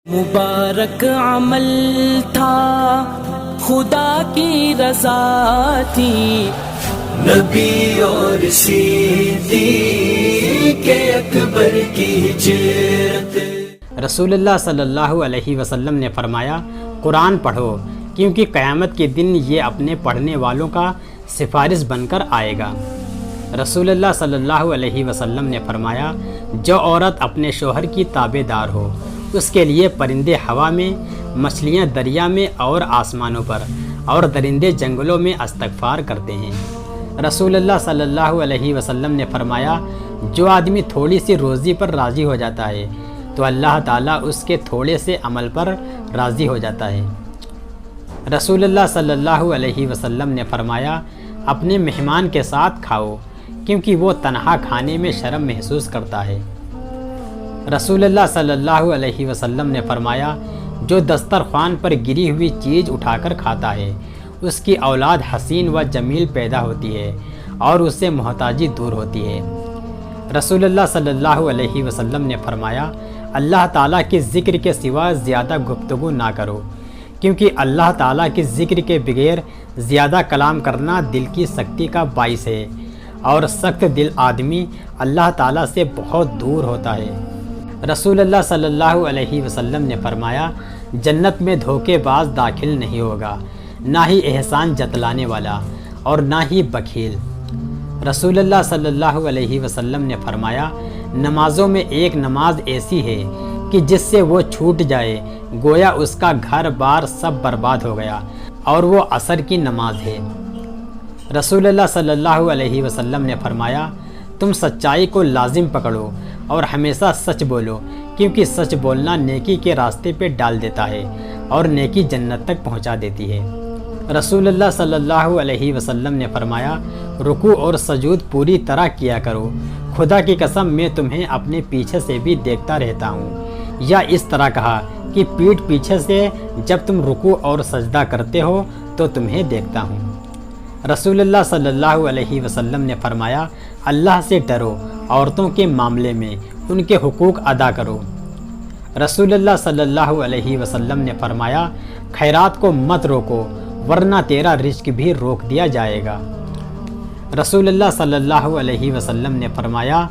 مبارک عمل تھا، خدا کی رضا تھی، نبی اور صدیق اکبر کی ہجرت۔ رسول اللہ صلی اللہ علیہ وسلم نے فرمایا، قرآن پڑھو کیونکہ قیامت کے دن یہ اپنے پڑھنے والوں کا سفارش بن کر آئے گا۔ رسول اللہ صلی اللہ علیہ وسلم نے فرمایا، جو عورت اپنے شوہر کی تابع دار ہو اس کے لیے پرندے ہوا میں، مچھلیاں دریا میں اور آسمانوں پر، اور درندے جنگلوں میں استغفار کرتے ہیں۔ رسول اللہ صلی اللہ علیہ وسلم نے فرمایا، جو آدمی تھوڑی سی روزی پر راضی ہو جاتا ہے تو اللہ تعالیٰ اس کے تھوڑے سے عمل پر راضی ہو جاتا ہے۔ رسول اللہ صلی اللہ علیہ وسلم نے فرمایا، اپنے مہمان کے ساتھ کھاؤ کیونکہ وہ تنہا کھانے میں شرم محسوس کرتا ہے۔ رسول اللہ صلی اللہ علیہ وسلم نے فرمایا، جو دسترخوان پر گری ہوئی چیز اٹھا کر کھاتا ہے اس کی اولاد حسین و جمیل پیدا ہوتی ہے اور اس سے محتاجی دور ہوتی ہے۔ رسول اللہ صلی اللہ علیہ وسلم نے فرمایا، اللہ تعالیٰ کے ذکر کے سوا زیادہ گفتگو نہ کرو کیونکہ اللہ تعالیٰ کے ذکر کے بغیر زیادہ کلام کرنا دل کی سختی کا باعث ہے، اور سخت دل آدمی اللہ تعالیٰ سے بہت دور ہوتا ہے۔ رسول اللہ صلی اللہ علیہ وسلم نے فرمایا، جنت میں دھوکے باز داخل نہیں ہوگا، نہ ہی احسان جتلانے والا اور نہ ہی بخیل۔ رسول اللہ صلی اللہ علیہ وسلم نے فرمایا، نمازوں میں ایک نماز ایسی ہے کہ جس سے وہ چھوٹ جائے گویا اس کا گھر بار سب برباد ہو گیا، اور وہ عصر کی نماز ہے۔ رسول اللہ صلی اللہ علیہ وسلم نے فرمایا، تم سچائی کو لازم پکڑو اور ہمیشہ سچ بولو کیونکہ سچ بولنا نیکی کے راستے پہ ڈال دیتا ہے اور نیکی جنت تک پہنچا دیتی ہے۔ رسول اللہ صلی اللہ علیہ وسلم نے فرمایا، رکوع اور سجود پوری طرح کیا کرو، خدا کی قسم میں تمہیں اپنے پیچھے سے بھی دیکھتا رہتا ہوں، یا اس طرح کہا کہ پیٹھ پیچھے سے جب تم رکوع اور سجدہ کرتے ہو تو تمہیں دیکھتا ہوں۔ رسول اللہ صلی اللہ علیہ وسلم نے فرمایا، اللہ سے ڈرو، عورتوں کے معاملے میں ان کے حقوق ادا کرو۔ رسول اللہ صلی اللہ علیہ وسلم نے فرمایا، خیرات کو مت روکو ورنہ تیرا رزق بھی روک دیا جائے گا۔ رسول اللہ صلی اللہ علیہ وسلم نے فرمایا،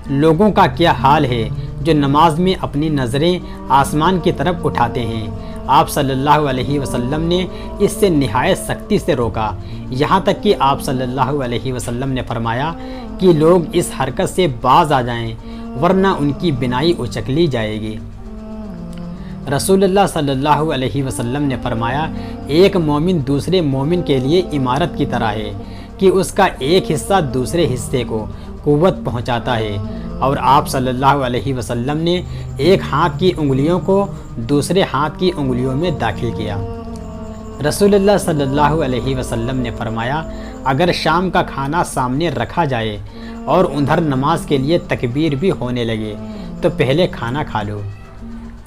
لوگوں کا کیا حال ہے جو نماز میں اپنی نظریں آسمان کی طرف اٹھاتے ہیں۔ آپ صلی اللہ علیہ وسلم نے اس سے نہایت سختی سے روکا، یہاں تک کہ آپ صلی اللہ علیہ وسلم نے فرمایا کہ لوگ اس حرکت سے باز آ جائیں ورنہ ان کی بینائی اچک لی جائے گی۔ رسول اللہ صلی اللہ علیہ وسلم نے فرمایا، ایک مومن دوسرے مومن کے لیے عمارت کی طرح ہے کہ اس کا ایک حصہ دوسرے حصے کو قوت پہنچاتا ہے، اور آپ صلی اللہ علیہ وسلم نے ایک ہاتھ کی انگلیوں کو دوسرے ہاتھ کی انگلیوں میں داخل کیا۔ رسول اللہ صلی اللہ علیہ وسلم نے فرمایا، اگر شام کا کھانا سامنے رکھا جائے اور ادھر نماز کے لیے تکبیر بھی ہونے لگے تو پہلے کھانا کھا لو۔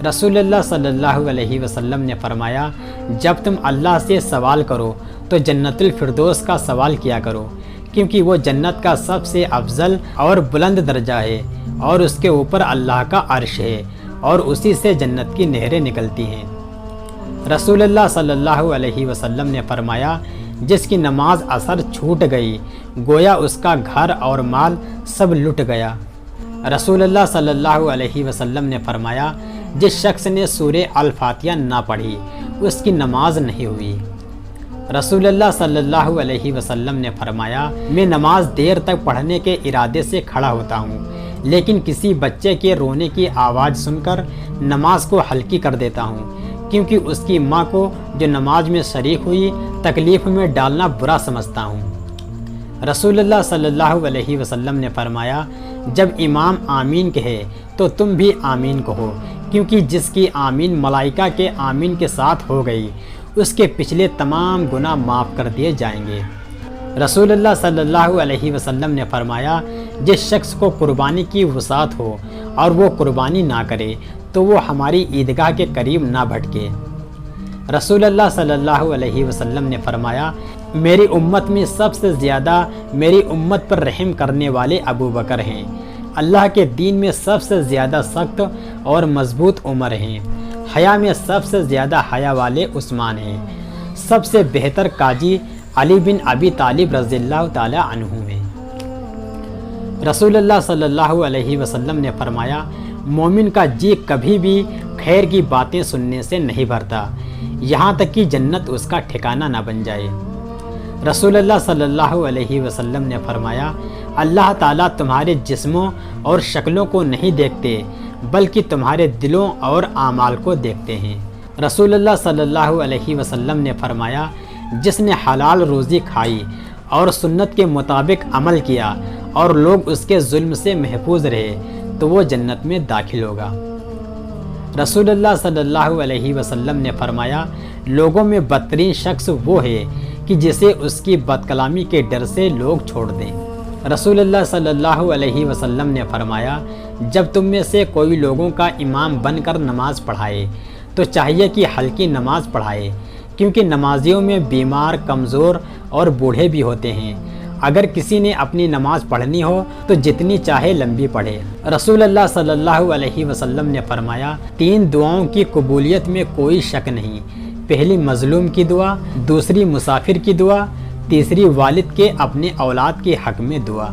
رسول اللہ صلی اللہ علیہ وسلم نے فرمایا، جب تم اللہ سے سوال کرو تو جنت الفردوس کا سوال کیا کرو کیونکہ وہ جنت کا سب سے افضل اور بلند درجہ ہے، اور اس کے اوپر اللہ کا عرش ہے اور اسی سے جنت کی نہریں نکلتی ہیں۔ رسول اللہ صلی اللہ علیہ وسلم نے فرمایا، جس کی نماز اثر چھوٹ گئی گویا اس کا گھر اور مال سب لٹ گیا۔ رسول اللہ صلی اللہ علیہ وسلم نے فرمایا، جس شخص نے سورہ الفاتحہ نہ پڑھی اس کی نماز نہیں ہوئی۔ رسول اللہ صلی اللہ علیہ وسلم نے فرمایا، میں نماز دیر تک پڑھنے کے ارادے سے کھڑا ہوتا ہوں لیکن کسی بچے کے رونے کی آواز سن کر نماز کو ہلکی کر دیتا ہوں کیونکہ اس کی ماں کو جو نماز میں شریک ہوئی تکلیف میں ڈالنا برا سمجھتا ہوں۔ رسول اللہ صلی اللہ علیہ وسلم نے فرمایا، جب امام آمین کہے تو تم بھی آمین کہو کیونکہ جس کی آمین ملائکہ کے آمین کے ساتھ ہو گئی اس کے پچھلے تمام گناہ معاف کر دیے جائیں گے۔ رسول اللہ صلی اللہ علیہ وسلم نے فرمایا، جس شخص کو قربانی کی وسعت ہو اور وہ قربانی نہ کرے تو وہ ہماری عیدگاہ کے قریب نہ بھٹکے۔ رسول اللہ صلی اللہ علیہ وسلم نے فرمایا، میری امت میں سب سے زیادہ میری امت پر رحم کرنے والے ابو بکر ہیں، اللہ کے دین میں سب سے زیادہ سخت اور مضبوط عمر ہیں، حیا میں سب سے زیادہ حیا والے عثمان ہیں، سب سے بہتر قاضی علی بن ابی طالب رضی اللہ تعالی عنہ ہیں۔ رسول اللہ صلی اللہ علیہ وسلم نے فرمایا، مومن کا جی کبھی بھی خیر کی باتیں سننے سے نہیں بھرتا یہاں تک کہ جنت اس کا ٹھکانہ نہ بن جائے۔ رسول اللہ صلی اللہ علیہ وسلم نے فرمایا، اللہ تعالیٰ تمہارے جسموں اور شکلوں کو نہیں دیکھتے بلکہ تمہارے دلوں اور اعمال کو دیکھتے ہیں۔ رسول اللہ صلی اللہ علیہ وسلم نے فرمایا، جس نے حلال روزی کھائی اور سنت کے مطابق عمل کیا اور لوگ اس کے ظلم سے محفوظ رہے تو وہ جنت میں داخل ہوگا۔ رسول اللہ صلی اللہ علیہ وسلم نے فرمایا، لوگوں میں بدترین شخص وہ ہے کہ جسے اس کی بد کلامی کے ڈر سے لوگ چھوڑ دیں۔ رسول اللہ صلی اللہ علیہ وسلم نے فرمایا، جب تم میں سے کوئی لوگوں کا امام بن کر نماز پڑھائے تو چاہیے کہ ہلکی نماز پڑھائے، کیونکہ نمازیوں میں بیمار، کمزور اور بوڑھے بھی ہوتے ہیں۔ اگر کسی نے اپنی نماز پڑھنی ہو تو جتنی چاہے لمبی پڑھے۔ رسول اللہ صلی اللہ علیہ وسلم نے فرمایا، 3 دعاؤں کی قبولیت میں کوئی شک نہیں، پہلی مظلوم کی دعا، دوسری مسافر کی دعا، تیسری والد کے اپنے اولاد کے حق میں دعا۔